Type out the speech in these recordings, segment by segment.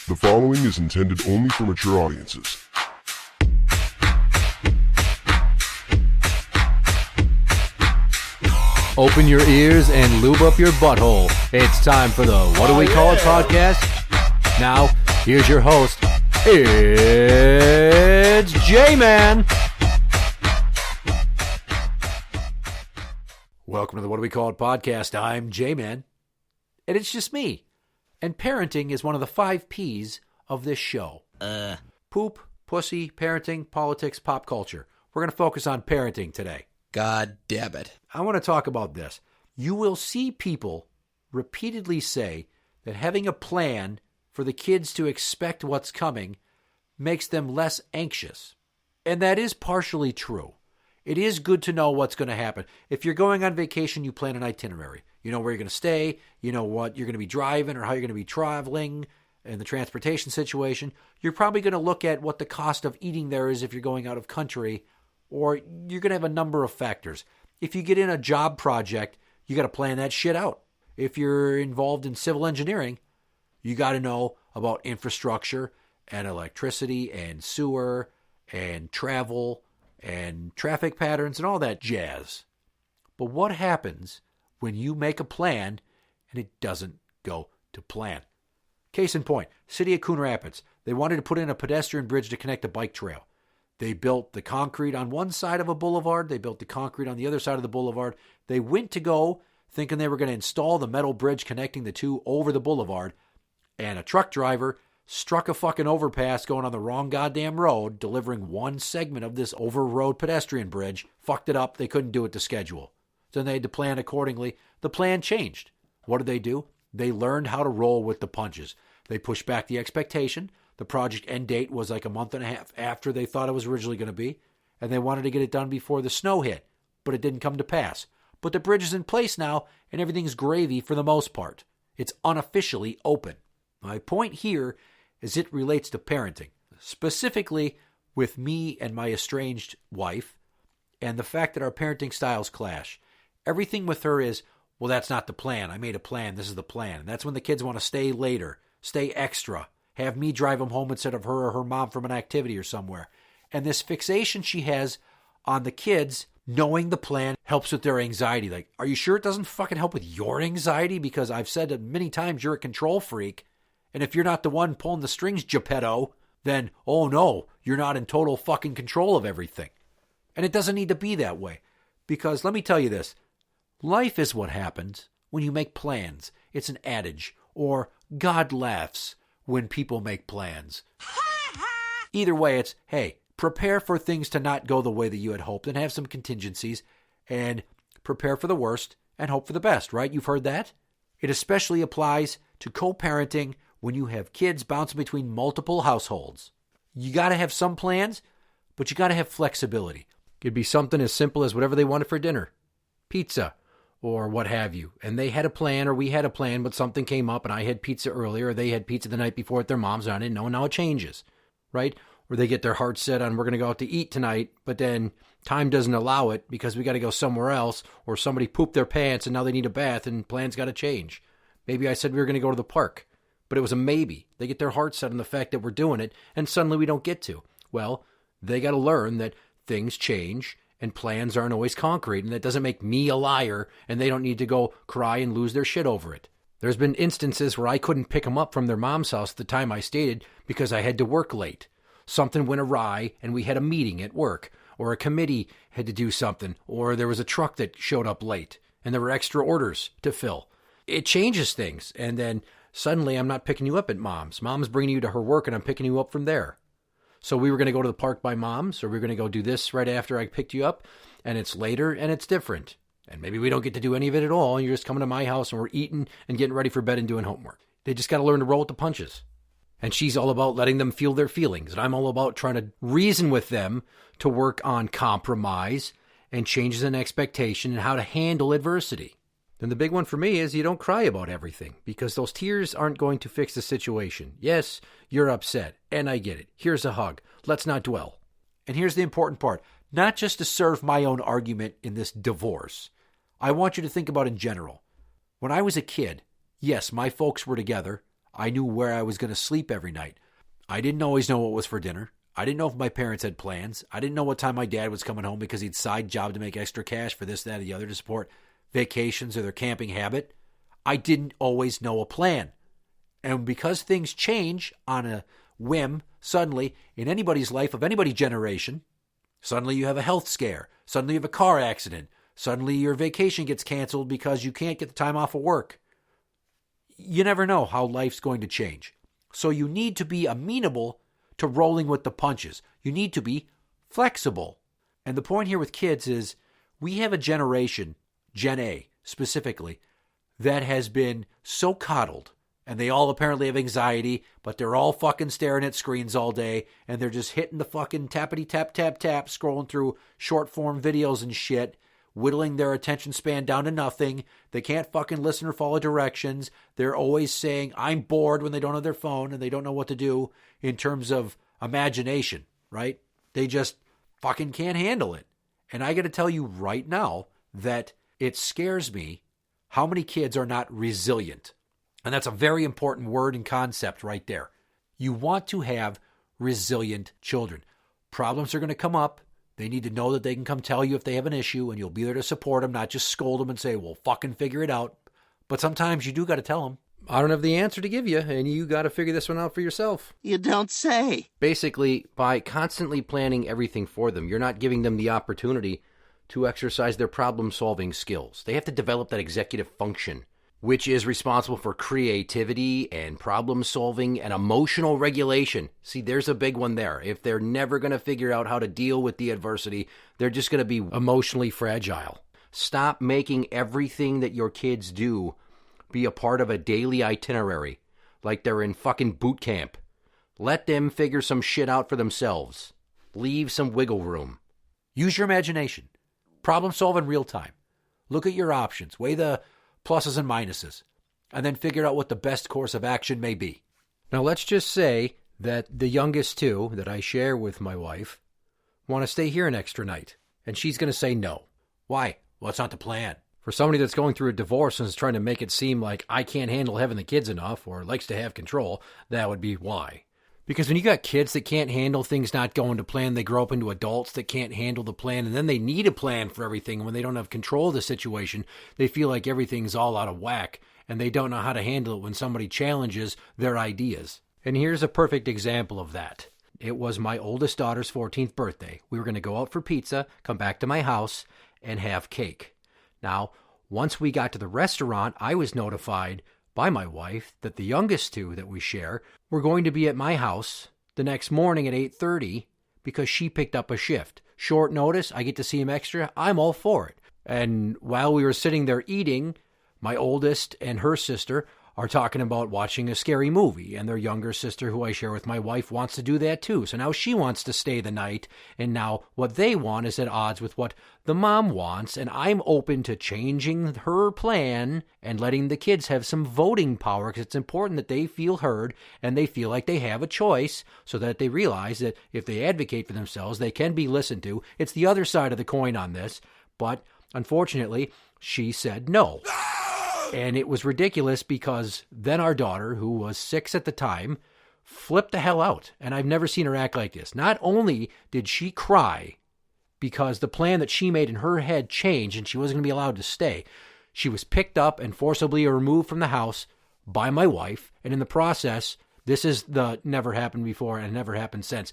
The following is intended only for mature audiences. Open your ears and lube up your butthole. It's time for the What Do We Call It podcast. Now, here's your host. It's Jmann. Welcome to the What Do We Call It podcast. I'm Jmann, and it's just me. And parenting is one of the 5 P's of this show. Poop, pussy, parenting, politics, pop culture. We're going to focus on parenting today. God damn it. I want to talk about this. You will see people repeatedly say that having a plan for the kids to expect what's coming makes them less anxious. And that is partially true. It is good to know what's going to happen. If you're going on vacation, you plan an itinerary. You know where you're going to stay. You know what you're going to be driving or how you're going to be traveling and the transportation situation. You're probably going to look at what the cost of eating there is if you're going out of country, or you're going to have a number of factors. If you get in a job project, you got to plan that shit out. If you're involved in civil engineering, you got to know about infrastructure and electricity and sewer and travel and traffic patterns and all that jazz. But what happens when you make a plan and it doesn't go to plan? Case in point, City of Coon Rapids. They wanted to put in a pedestrian bridge to connect a bike trail. They built the concrete on one side of a boulevard. They built the concrete on the other side of the boulevard. They went to go thinking they were going to install the metal bridge connecting the two over the boulevard. And a truck driver struck a fucking overpass going on the wrong goddamn road, delivering one segment of this over-road pedestrian bridge. Fucked it up. They couldn't do it to schedule. So they had to plan accordingly. The plan changed. What did they do? They learned how to roll with the punches. They pushed back the expectation. The project end date was like a month and a half after they thought it was originally going to be, and they wanted to get it done before the snow hit, but it didn't come to pass. But the bridge is in place now, and everything's gravy for the most part. It's unofficially open. My point here is it relates to parenting, specifically with me and my estranged wife, and the fact that our parenting styles clash. Everything with her is, well, that's not the plan. I made a plan. This is the plan. And that's when the kids want to stay later, stay extra, have me drive them home instead of her or her mom from an activity or somewhere. And this fixation she has on the kids, knowing the plan helps with their anxiety. Like, are you sure it doesn't fucking help with your anxiety? Because I've said that many times you're a control freak. And if you're not the one pulling the strings, Geppetto, then, oh no, you're not in total fucking control of everything. And it doesn't need to be that way. Because let me tell you this. Life is what happens when you make plans. It's an adage. Or God laughs when people make plans. Either way, it's, hey, prepare for things to not go the way that you had hoped and have some contingencies, and prepare for the worst and hope for the best, right? You've heard that? It especially applies to co-parenting when you have kids bouncing between multiple households. You got to have some plans, but you got to have flexibility. It could be something as simple as whatever they wanted for dinner. Pizza. Or what have you. And they had a plan, or we had a plan, but something came up and I had pizza earlier, or they had pizza the night before at their mom's, and I didn't know, and now it changes, right? Or they get their heart set on, we're going to go out to eat tonight, but then time doesn't allow it because we got to go somewhere else, or somebody pooped their pants and now they need a bath and plans got to change. Maybe I said we were going to go to the park, but it was a maybe. They get their heart set on the fact that we're doing it, and suddenly we don't get to. Well, they got to learn that things change, and plans aren't always concrete, and that doesn't make me a liar, and they don't need to go cry and lose their shit over it. There's been instances where I couldn't pick them up from their mom's house at the time I stated because I had to work late. Something went awry, and we had a meeting at work, or a committee had to do something, or there was a truck that showed up late, and there were extra orders to fill. It changes things, and then suddenly I'm not picking you up at mom's. Mom's bringing you to her work, and I'm picking you up from there. So we were going to go to the park by mom's, or we were going to go do this right after I picked you up, and it's later, and it's different. And maybe we don't get to do any of it at all, and you're just coming to my house, and we're eating and getting ready for bed and doing homework. They just got to learn to roll with the punches. And she's all about letting them feel their feelings, and I'm all about trying to reason with them to work on compromise and changes in expectation and how to handle adversity. Then the big one for me is you don't cry about everything, because those tears aren't going to fix the situation. Yes, you're upset, and I get it. Here's a hug. Let's not dwell. And here's the important part. Not just to serve my own argument in this divorce. I want you to think about in general. When I was a kid, yes, my folks were together. I knew where I was going to sleep every night. I didn't always know what was for dinner. I didn't know if my parents had plans. I didn't know what time my dad was coming home because he'd side job to make extra cash for this, that, or the other to support vacations or their camping habit. I didn't always know a plan. And because things change on a whim, suddenly, in anybody's life of anybody's generation, suddenly you have a health scare. Suddenly you have a car accident. Suddenly your vacation gets canceled because you can't get the time off of work. You never know how life's going to change. So you need to be amenable to rolling with the punches. You need to be flexible. And the point here with kids is we have a generation, Gen A specifically, that has been so coddled. And they all apparently have anxiety, but they're all fucking staring at screens all day, and they're just hitting the fucking tappity tap tap tap, scrolling through short form videos and shit, whittling their attention span down to nothing. They can't fucking listen or follow directions. They're always saying, I'm bored, when they don't have their phone and they don't know what to do in terms of imagination, right? They just fucking can't handle it. And I got to tell you right now that it scares me how many kids are not resilient. And that's a very important word and concept right there. You want to have resilient children. Problems are going to come up. They need to know that they can come tell you if they have an issue, and you'll be there to support them, not just scold them and say, well, fucking figure it out. But sometimes you do got to tell them, I don't have the answer to give you, and you got to figure this one out for yourself. You don't say. Basically, by constantly planning everything for them, you're not giving them the opportunity to exercise their problem-solving skills. They have to develop that executive function, which is responsible for creativity and problem-solving and emotional regulation. See, there's a big one there. If they're never going to figure out how to deal with the adversity, they're just going to be emotionally fragile. Stop making everything that your kids do be a part of a daily itinerary, like they're in fucking boot camp. Let them figure some shit out for themselves. Leave some wiggle room. Use your imagination. Problem solve in real time. Look at your options. Weigh the pluses and minuses, and then figure out what the best course of action may be. Now, let's just say that the youngest two that I share with my wife want to stay here an extra night, and she's going to say no. Why? Well, it's not the plan. For somebody that's going through a divorce and is trying to make it seem like I can't handle having the kids enough or likes to have control, that would be why. Because when you got kids that can't handle things not going to plan, they grow up into adults that can't handle the plan, and then they need a plan for everything. And when they don't have control of the situation, they feel like everything's all out of whack, and they don't know how to handle it when somebody challenges their ideas. And here's a perfect example of that. It was my oldest daughter's 14th birthday. We were going to go out for pizza, come back to my house, and have cake. Now, once we got to the restaurant, I was notified by my wife that the youngest two that we share were going to be at my house the next morning at 8:30 because she picked up a shift. Short notice, I get to see him extra. I'm all for it. And while we were sitting there eating, my oldest and her sister are talking about watching a scary movie, and their younger sister, who I share with my wife, wants to do that too. So now she wants to stay the night, and now what they want is at odds with what the mom wants, and I'm open to changing her plan and letting the kids have some voting power, because it's important that they feel heard and they feel like they have a choice, so that they realize that if they advocate for themselves, they can be listened to. It's the other side of the coin on this, but unfortunately, she said no. And it was ridiculous because then our daughter, who was 6 at the time, flipped the hell out. And I've never seen her act like this. Not only did she cry because the plan that she made in her head changed and she wasn't going to be allowed to stay, she was picked up and forcibly removed from the house by my wife. And in the process, this is the never happened before and never happened since.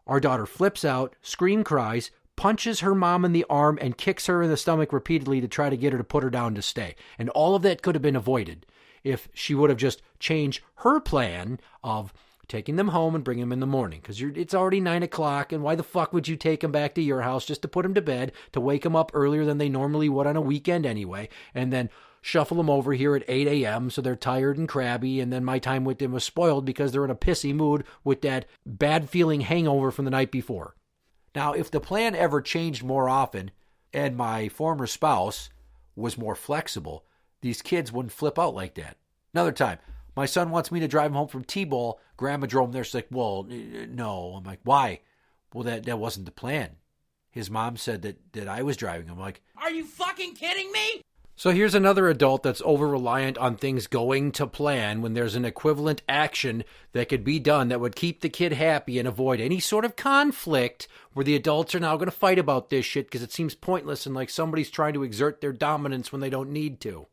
Our daughter flips out, cries, punches her mom in the arm, and kicks her in the stomach repeatedly to try to get her to put her down to stay. And all of that could have been avoided if she would have just changed her plan of taking them home and bringing them in the morning. Because it's already 9 o'clock, and why the fuck would you take them back to your house just to put them to bed, to wake them up earlier than they normally would on a weekend anyway, and then shuffle them over here at 8 a.m. so they're tired and crabby, and then my time with them was spoiled because they're in a pissy mood with that bad feeling hangover from the night before. Now, if the plan ever changed more often and my former spouse was more flexible, these kids wouldn't flip out like that. Another time, my son wants me to drive him home from T-ball. Grandma drove him there. She's like, well, no. I'm like, why? Well, that wasn't the plan. His mom said that I was driving him. I'm like, are you fucking kidding me? So here's another adult that's over-reliant on things going to plan when there's an equivalent action that could be done that would keep the kid happy and avoid any sort of conflict where the adults are now going to fight about this shit because it seems pointless and like somebody's trying to exert their dominance when they don't need to.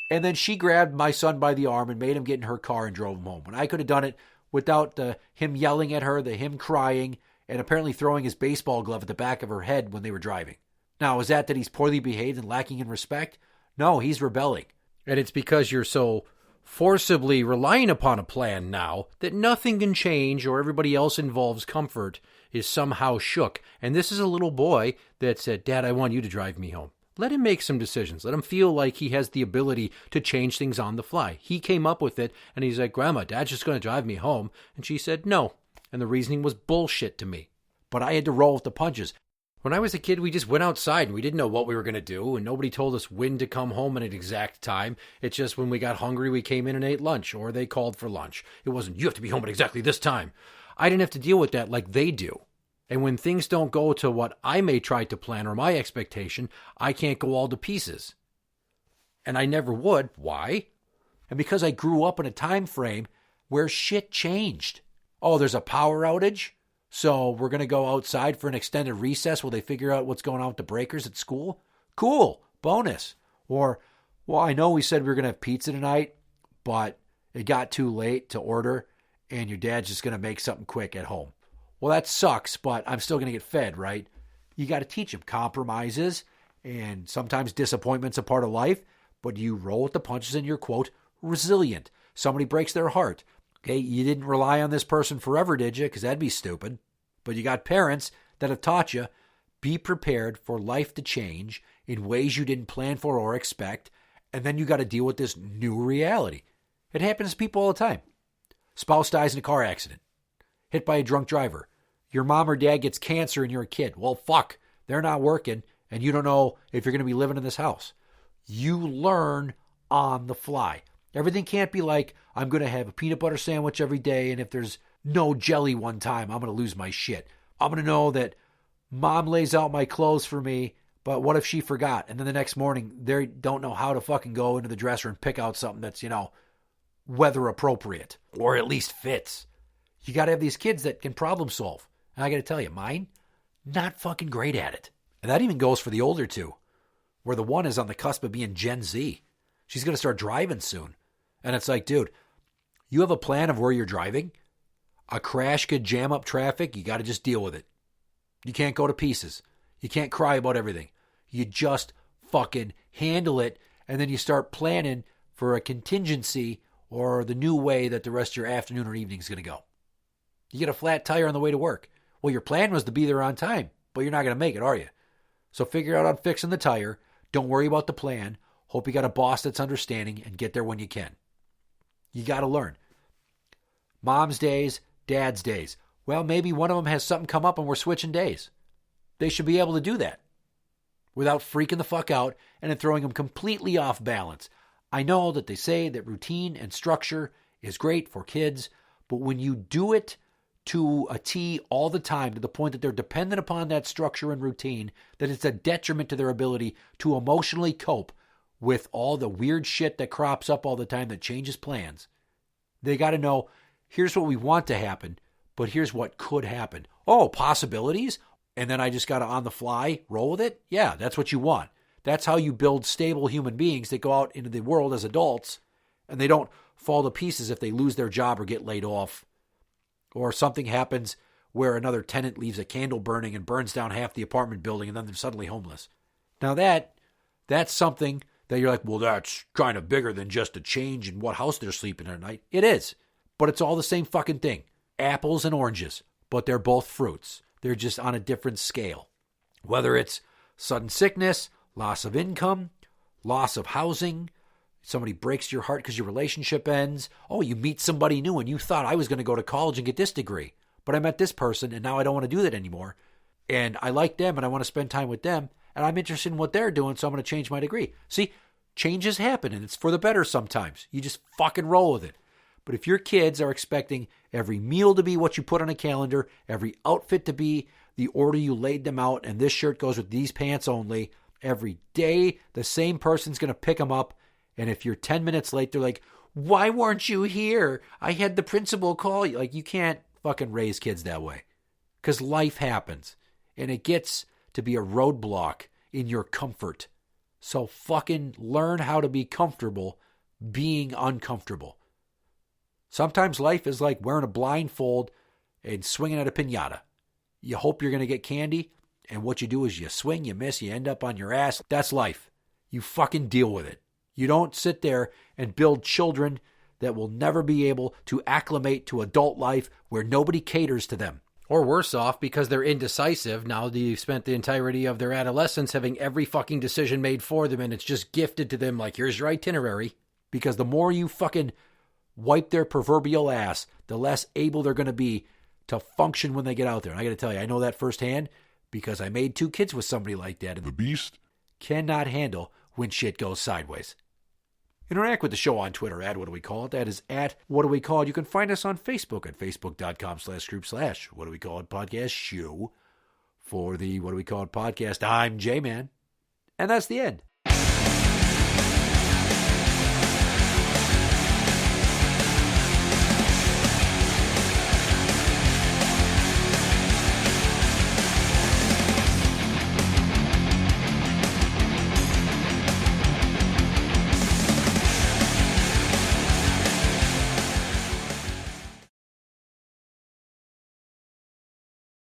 And then she grabbed my son by the arm and made him get in her car and drove him home. When I could have done it without him yelling at her, him crying, and apparently throwing his baseball glove at the back of her head when they were driving. Now, is that he's poorly behaved and lacking in respect? No, he's rebelling. And it's because you're so forcibly relying upon a plan now that nothing can change or everybody else involved's comfort is somehow shook. And this is a little boy that said, Dad, I want you to drive me home. Let him make some decisions. Let him feel like he has the ability to change things on the fly. He came up with it, and he's like, Grandma, Dad's just going to drive me home. And she said, no. And the reasoning was bullshit to me. But I had to roll with the punches. When I was a kid, we just went outside and we didn't know what we were going to do, and nobody told us when to come home at an exact time. It's just when we got hungry, we came in and ate lunch, or they called for lunch. It wasn't, you have to be home at exactly this time. I didn't have to deal with that like they do. And when things don't go to what I may try to plan or my expectation, I can't go all to pieces. And I never would. Why? And because I grew up in a time frame where shit changed. Oh, there's a power outage? So we're going to go outside for an extended recess while they figure out what's going on with the breakers at school? Cool. Bonus. Or, well, I know we said we were going to have pizza tonight, but it got too late to order, and your dad's just going to make something quick at home. Well, that sucks, but I'm still going to get fed, right? You got to teach them compromises, and sometimes disappointment's a part of life, but you roll with the punches and you're, quote, resilient. Somebody breaks their heart. Okay, you didn't rely on this person forever, did you? Because that'd be stupid. But you got parents that have taught you, be prepared for life to change in ways you didn't plan for or expect, and then you got to deal with this new reality. It happens to people all the time. Spouse dies in a car accident. Hit by a drunk driver. Your mom or dad gets cancer and you're a kid. Well, fuck, they're not working, and you don't know if you're going to be living in this house. You learn on the fly. Everything can't be like, I'm going to have a peanut butter sandwich every day, and if there's no jelly one time, I'm going to lose my shit. I'm going to know that mom lays out my clothes for me, but what if she forgot? And then the next morning, they don't know how to fucking go into the dresser and pick out something that's, weather appropriate, or at least fits. You got to have these kids that can problem solve. And I got to tell you, mine, not fucking great at it. And that even goes for the older two, where the one is on the cusp of being Gen Z. She's going to start driving soon. And it's like, dude, you have a plan of where you're driving? A crash could jam up traffic. You got to just deal with it. You can't go to pieces. You can't cry about everything. You just fucking handle it. And then you start planning for a contingency or the new way that the rest of your afternoon or evening is going to go. You get a flat tire on the way to work. Well, your plan was to be there on time, but you're not going to make it, are you? So figure out on fixing the tire. Don't worry about the plan. Hope you got a boss that's understanding and get there when you can. You got to learn. Mom's days, dad's days. Well, maybe one of them has something come up and we're switching days. They should be able to do that without freaking the fuck out and then throwing them completely off balance. I know that they say that routine and structure is great for kids, but when you do it to a T all the time to the point that they're dependent upon that structure and routine, that it's a detriment to their ability to emotionally cope with all the weird shit that crops up all the time that changes plans. They got to know, here's what we want to happen, but here's what could happen. Oh, possibilities? And then I just got to on the fly roll with it? Yeah, that's what you want. That's how you build stable human beings that go out into the world as adults and they don't fall to pieces if they lose their job or get laid off. Or something happens where another tenant leaves a candle burning and burns down half the apartment building and then they're suddenly homeless. Now that's something that you're like, well, that's kind of bigger than just a change in what house they're sleeping in at night. It is, but it's all the same fucking thing. Apples and oranges, but they're both fruits. They're just on a different scale. Whether it's sudden sickness, loss of income, loss of housing, somebody breaks your heart because your relationship ends. Oh, you meet somebody new and you thought I was going to go to college and get this degree, but I met this person and now I don't want to do that anymore. And I like them and I want to spend time with them. And I'm interested in what they're doing, so I'm going to change my degree. See, changes happen, and it's for the better sometimes. You just fucking roll with it. But if your kids are expecting every meal to be what you put on a calendar, every outfit to be the order you laid them out, and this shirt goes with these pants only, Every day, the same person's going to pick them up. And if you're 10 minutes late, they're like, why weren't you here? I had the principal call you. Like, you can't fucking raise kids that way. Because life happens. And it gets to be a roadblock in your comfort. So fucking learn how to be comfortable being uncomfortable. Sometimes life is like wearing a blindfold and swinging at a piñata. You hope you're going to get candy, and what you do is you swing, you miss, you end up on your ass. That's life. You fucking deal with it. You don't sit there and build children that will never be able to acclimate to adult life where nobody caters to them. Or worse off, because they're indecisive, now they've spent the entirety of their adolescence having every fucking decision made for them, and it's just gifted to them like, here's your itinerary. Because the more you fucking wipe their proverbial ass, the less able they're going to be to function when they get out there. And I got to tell you, I know that firsthand because I made 2 kids with somebody like that. And The beast cannot handle when shit goes sideways. Interact with the show on Twitter at What Do We Call It? That is at What Do We Call It? You can find us on Facebook at facebook.com/group/What Do We Call It podcast show. For the What Do We Call It podcast, I'm Jmann. And that's the end.